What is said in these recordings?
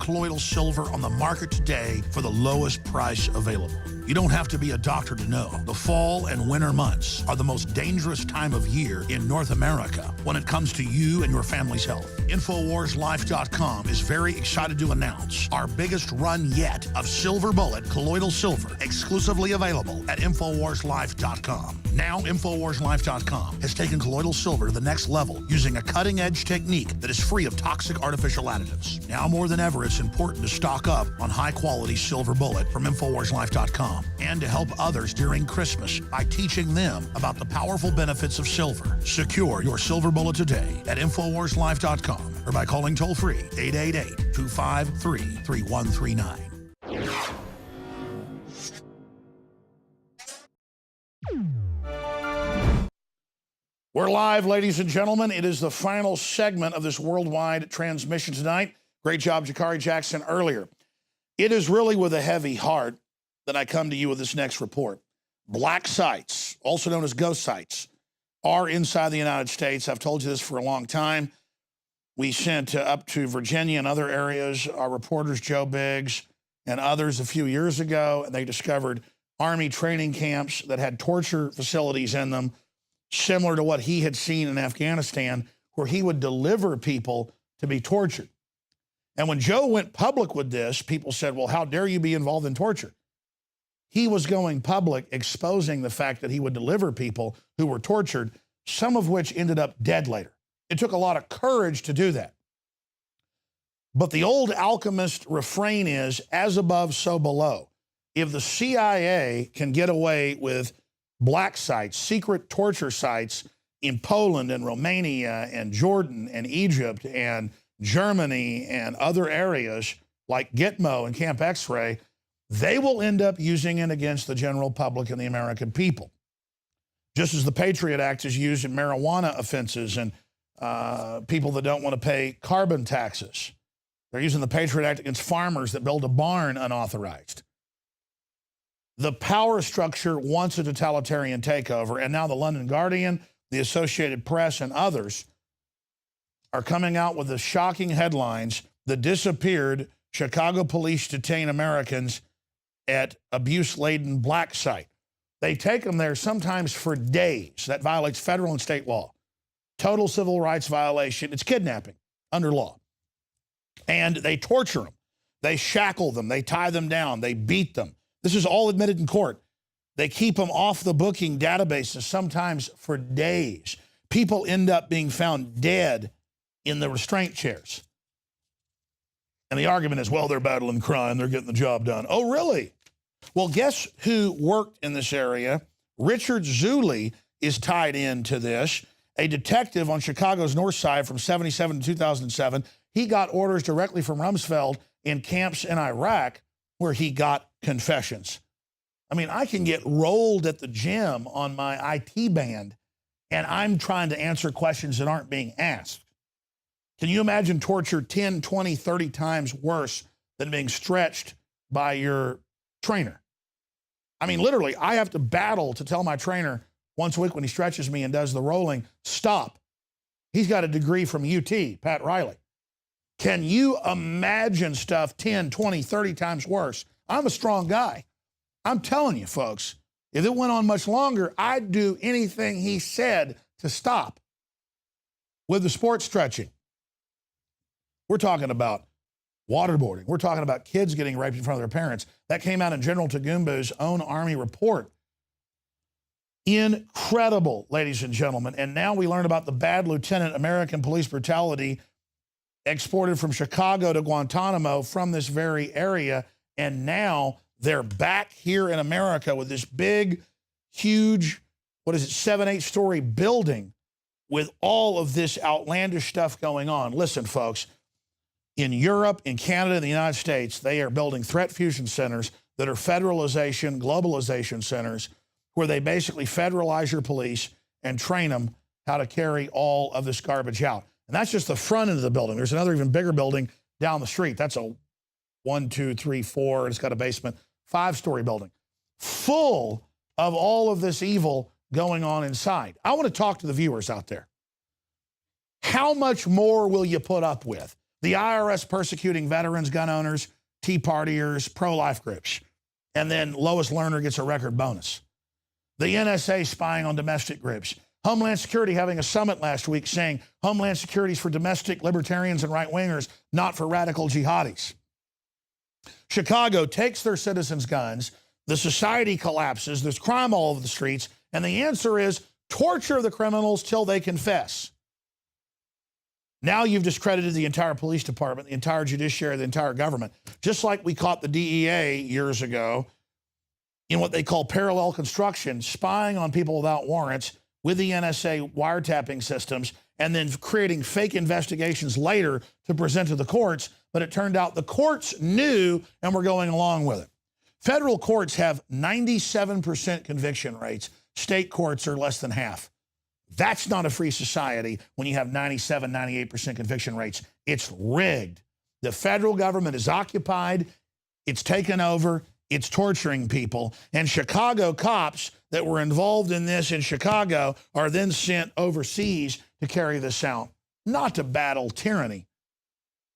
colloidal silver on the market today for the lowest price available. You don't have to be a doctor to know. The fall and winter months are the most dangerous time of year in North America when it comes to you and your family's health. InfoWarsLife.com is very excited to announce our biggest run yet of Silver Bullet colloidal silver, exclusively available at InfoWarsLife.com. Now, InfoWarsLife.com has taken colloidal silver to the next level using a cutting-edge technique that is free of toxic artificial additives. Now more than ever, it's important to stock up on high-quality Silver Bullet from InfoWarsLife.com and to help others during Christmas by teaching them about the powerful benefits of silver. Secure your Silver Bullet today at InfoWarsLife.com or by calling toll-free 888-253-3139. We're live, ladies and gentlemen. It is the final segment of this worldwide transmission tonight. Great job, Jakari Jackson, earlier. It is really with a heavy heart that I come to you with this next report. Black sites, also known as ghost sites, are inside the United States. I've told you this for a long time. We sent up to Virginia and other areas our reporters, Joe Biggs and others, a few years ago, and they discovered Army training camps that had torture facilities in them, similar to what he had seen in Afghanistan, where he would deliver people to be tortured. And when Joe went public with this, people said, well, how dare you be involved in torture? He was going public, exposing the fact that he would deliver people who were tortured, some of which ended up dead later. It took a lot of courage to do that. But the old alchemist refrain is, as above, so below. If the CIA can get away with black sites, secret torture sites in Poland and Romania and Jordan and Egypt and Germany and other areas like Gitmo and Camp X-Ray, they will end up using it against the general public and the American people. Just as the Patriot Act is used in marijuana offenses and people that don't want to pay carbon taxes. They're using the Patriot Act against farmers that build a barn unauthorized. The power structure wants a totalitarian takeover, and now the London Guardian, the Associated Press, and others are coming out with the shocking headlines. The disappeared Chicago police detain Americans at abuse-laden black site. They take them there sometimes for days. That violates federal and state law. Total civil rights violation. It's kidnapping under law. And they torture them. They shackle them. They tie them down. They beat them. This is all admitted in court. They keep them off the booking databases, sometimes for days. People end up being found dead in the restraint chairs. And the argument is, well, they're battling crime. They're getting the job done. Oh, really? Well, guess who worked in this area? Richard Zuley is tied into this. A detective on Chicago's north side from 1977 to 2007. He got orders directly from Rumsfeld in camps in Iraq where he got confessions. I mean, I can get rolled at the gym on my IT band, and I'm trying to answer questions that aren't being asked. Can you imagine torture 10, 20, 30 times worse than being stretched by your trainer? I mean, literally, I have to battle to tell my trainer once a week when he stretches me and does the rolling, stop. He's got a degree from UT, Pat Riley. Can you imagine stuff 10, 20, 30 times worse? I'm a strong guy. I'm telling you, folks, if it went on much longer, I'd do anything he said to stop. With the sports stretching, we're talking about waterboarding. We're talking about kids getting raped in front of their parents. That came out in General Tagumbu's own Army report. Incredible, ladies and gentlemen. And now we learn about the bad lieutenant American police brutality exported from Chicago to Guantanamo from this very area. And now they're back here in America with this big, huge, 7, 8 story building with all of this outlandish stuff going on. Listen, folks, in Europe, in Canada, in the United States, they are building threat fusion centers that are federalization, globalization centers, where they basically federalize your police and train them how to carry all of this garbage out. And that's just the front end of the building. There's another even bigger building down the street. That's a 1, 2, 3, 4. It's got a basement, 5-story building full of all of this evil going on inside. I want to talk to the viewers out there. How much more will you put up with? The IRS persecuting veterans, gun owners, Tea Partiers, pro-life groups. And then Lois Lerner gets a record bonus. The NSA spying on domestic groups. Homeland Security having a summit last week saying Homeland Security is for domestic libertarians and right-wingers, not for radical jihadis. Chicago takes their citizens' guns. The society collapses. There's crime all over the streets. And the answer is torture the criminals till they confess. Now you've discredited the entire police department, the entire judiciary, the entire government. Just like we caught the DEA years ago in what they call parallel construction, spying on people without warrants with the NSA wiretapping systems, and then creating fake investigations later to present to the courts. But it turned out the courts knew and were going along with it. Federal courts have 97% conviction rates. State courts are less than half. That's not a free society when you have 97, 98% conviction rates. It's rigged. The federal government is occupied. It's taken over. It's torturing people. And Chicago cops that were involved in this in Chicago are then sent overseas to carry this out. Not to battle tyranny,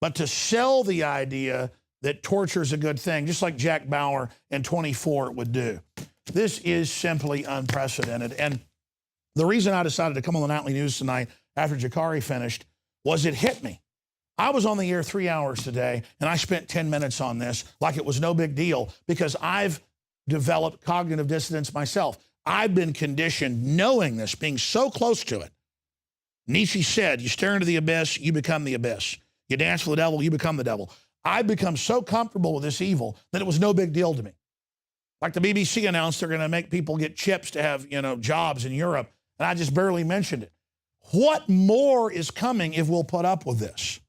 but to sell the idea that torture is a good thing, just like Jack Bauer in 24 would do. This is simply unprecedented. And the reason I decided to come on the Nightly News tonight after Jakari finished was it hit me. I was on the air 3 hours today, and I spent 10 minutes on this like it was no big deal because I've developed cognitive dissonance myself. I've been conditioned knowing this, being so close to it. Nietzsche said, you stare into the abyss, you become the abyss. You dance for the devil, you become the devil. I've become so comfortable with this evil that it was no big deal to me. Like the BBC announced they're going to make people get chips to have, jobs in Europe. And I just barely mentioned it. What more is coming if we'll put up with this?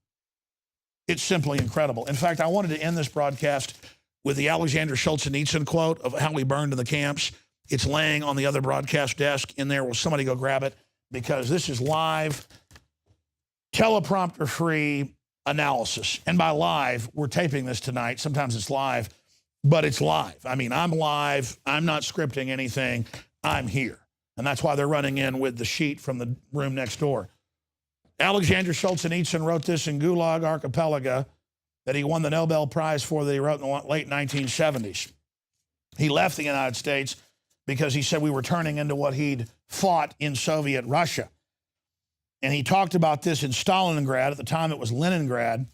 It's simply incredible. In fact, I wanted to end this broadcast with the Alexander Solzhenitsyn quote of how we burned in the camps. It's laying on the other broadcast desk in there. Will somebody go grab it? Because this is live, teleprompter-free analysis. And by live, we're taping this tonight. Sometimes it's live, but it's live. I mean, I'm live. I'm not scripting anything. I'm here. And that's why they're running in with the sheet from the room next door. Alexander Solzhenitsyn wrote this in Gulag Archipelago that he won the Nobel Prize for that he wrote in the late 1970s. He left the United States because he said we were turning into what he'd fought in Soviet Russia. And he talked about this in Stalingrad. At the time it was Leningrad,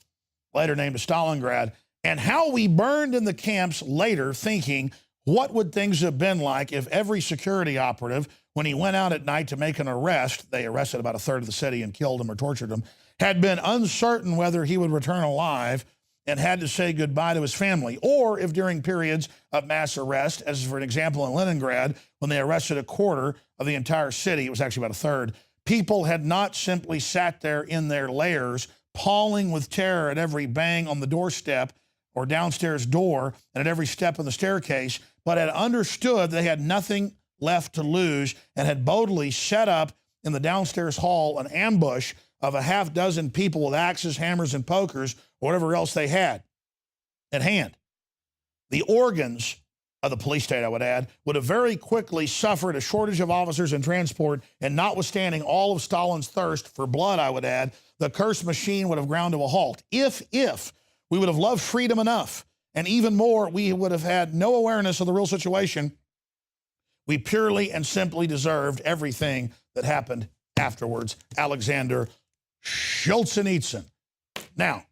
later named to Stalingrad, and how we burned in the camps later thinking, what would things have been like if every security operative, when he went out at night to make an arrest, they arrested about a third of the city and killed him or tortured him, had been uncertain whether he would return alive and had to say goodbye to his family, or if during periods of mass arrest, as for an example in Leningrad, when they arrested a quarter of the entire city, it was actually about a third, people had not simply sat there in their lairs, pawing with terror at every bang on the doorstep or downstairs door and at every step of the staircase, but had understood they had nothing left to lose and had boldly set up in the downstairs hall an ambush of a half dozen people with axes, hammers, and pokers, or whatever else they had at hand. The organs of the police state, I would add, would have very quickly suffered a shortage of officers and transport, and notwithstanding all of Stalin's thirst for blood, I would add, the cursed machine would have ground to a halt. If we would have loved freedom enough, and even more, we would have had no awareness of the real situation. We purely and simply deserved everything that happened afterwards. Alexander Solzhenitsyn. Now,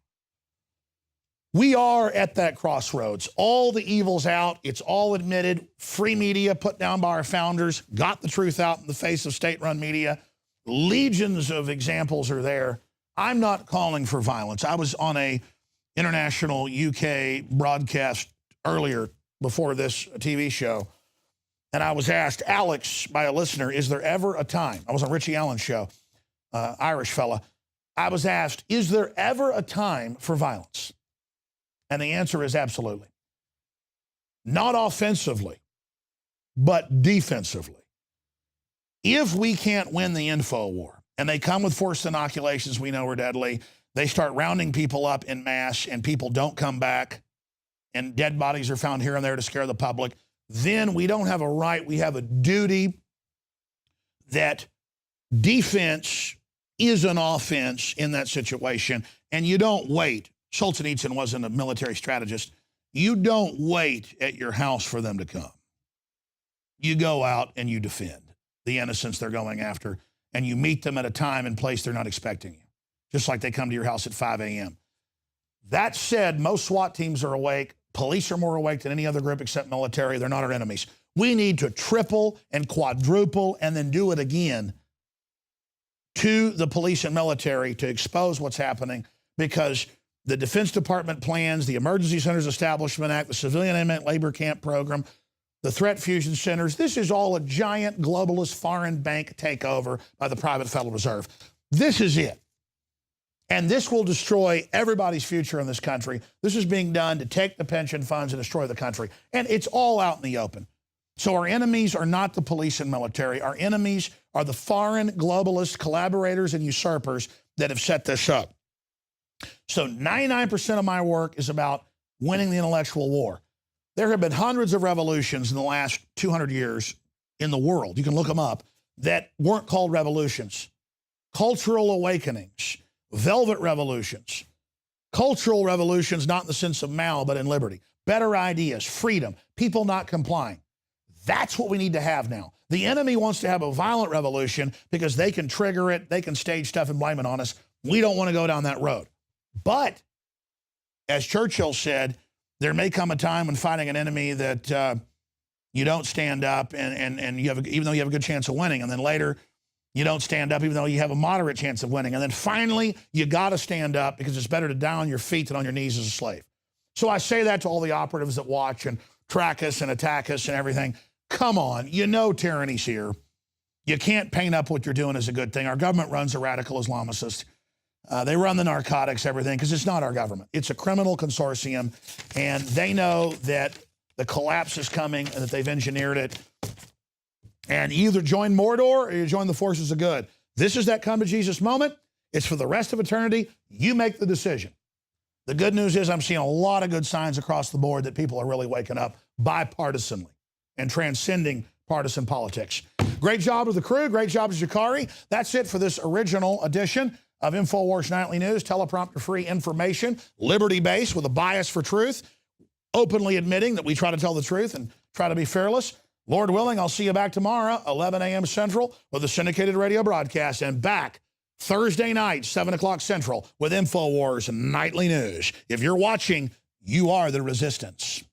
we are at that crossroads. All the evil's out. It's all admitted. Free media put down by our founders got the truth out in the face of state-run media. Legions of examples are there. I'm not calling for violence. I was on a international UK broadcast earlier before this TV show, and I was asked, Alex, by a listener, is there ever a time, I was on Richie Allen's show, Irish fella, I was asked, is there ever a time for violence? And the answer is absolutely. Not offensively, but defensively. If we can't win the info war, and they come with forced inoculations we know are deadly, they start rounding people up in mass and people don't come back and dead bodies are found here and there to scare the public, then we don't have a right, we have a duty that defense is an offense in that situation. And you don't wait. Solzhenitsyn wasn't a military strategist. You don't wait at your house for them to come. You go out and you defend the innocents they're going after, and you meet them at a time and place they're not expecting you, just like they come to your house at 5 a.m. That said, most SWAT teams are awake. Police are more awake than any other group except military. They're not our enemies. We need to triple and quadruple and then do it again to the police and military to expose what's happening, because the Defense Department plans, the Emergency Centers Establishment Act, the Civilian Inmate Labor Camp Program, the Threat Fusion Centers, this is all a giant globalist foreign bank takeover by the private Federal Reserve. This is it. And this will destroy everybody's future in this country. This is being done to take the pension funds and destroy the country. And it's all out in the open. So our enemies are not the police and military. Our enemies are the foreign globalist collaborators and usurpers that have set this up. So 99% of my work is about winning the intellectual war. There have been hundreds of revolutions in the last 200 years in the world, you can look them up, that weren't called revolutions. Cultural awakenings, velvet revolutions, cultural revolutions, not in the sense of Mao, but in liberty. Better ideas, freedom, people not complying. That's what we need to have now. The enemy wants to have a violent revolution because they can trigger it, they can stage stuff and blame it on us. We don't want to go down that road. But, as Churchill said, there may come a time when fighting an enemy that you don't stand up and you have even though you have a good chance of winning, and then later you don't stand up even though you have a moderate chance of winning, and then finally you got to stand up because it's better to die on your feet than on your knees as a slave. So I say that to all the operatives that watch and track us and attack us and everything. Come on, you know tyranny's here. You can't paint up what you're doing as a good thing. Our government runs a radical Islamicist. They run the narcotics, everything, because it's not our government. It's a criminal consortium, and they know that the collapse is coming and that they've engineered it. And you either join Mordor or you join the forces of good. This is that come to Jesus moment. It's for the rest of eternity. You make the decision. The good news is I'm seeing a lot of good signs across the board that people are really waking up bipartisanly and transcending partisan politics. Great job to the crew. Great job to Jakari. That's it for this original edition of InfoWars Nightly News, teleprompter-free information, liberty-based with a bias for truth, openly admitting that we try to tell the truth and try to be fearless. Lord willing, I'll see you back tomorrow, 11 a.m. Central, with a syndicated radio broadcast, and back Thursday night, 7 o'clock Central, with InfoWars Nightly News. If you're watching, you are the resistance.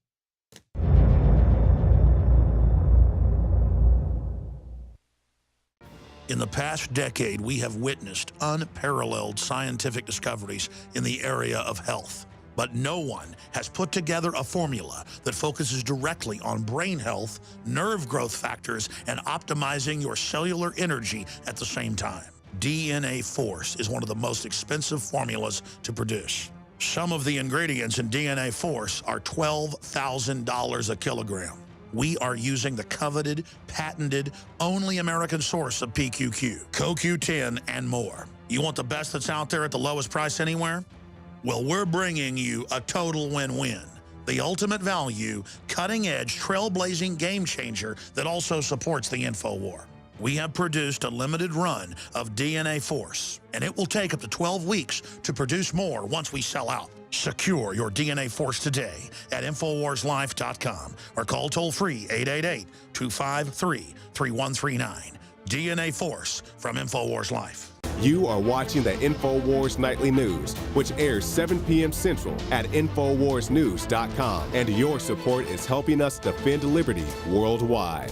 In the past decade, we have witnessed unparalleled scientific discoveries in the area of health. But no one has put together a formula that focuses directly on brain health, nerve growth factors, and optimizing your cellular energy at the same time. DNA Force is one of the most expensive formulas to produce. Some of the ingredients in DNA Force are $12,000 a kilogram. We are using the coveted, patented, only American source of PQQ, CoQ10, and more. You want the best that's out there at the lowest price anywhere? Well, we're bringing you a total win-win. The ultimate value, cutting-edge, trailblazing game changer that also supports the InfoWar. We have produced a limited run of DNA Force, and it will take up to 12 weeks to produce more once we sell out. Secure your DNA Force today at InfoWarsLife.com or call toll-free 888-253-3139. DNA Force from InfoWars Life. You are watching the InfoWars Nightly News, which airs 7 p.m. Central at InfoWarsNews.com. And your support is helping us defend liberty worldwide.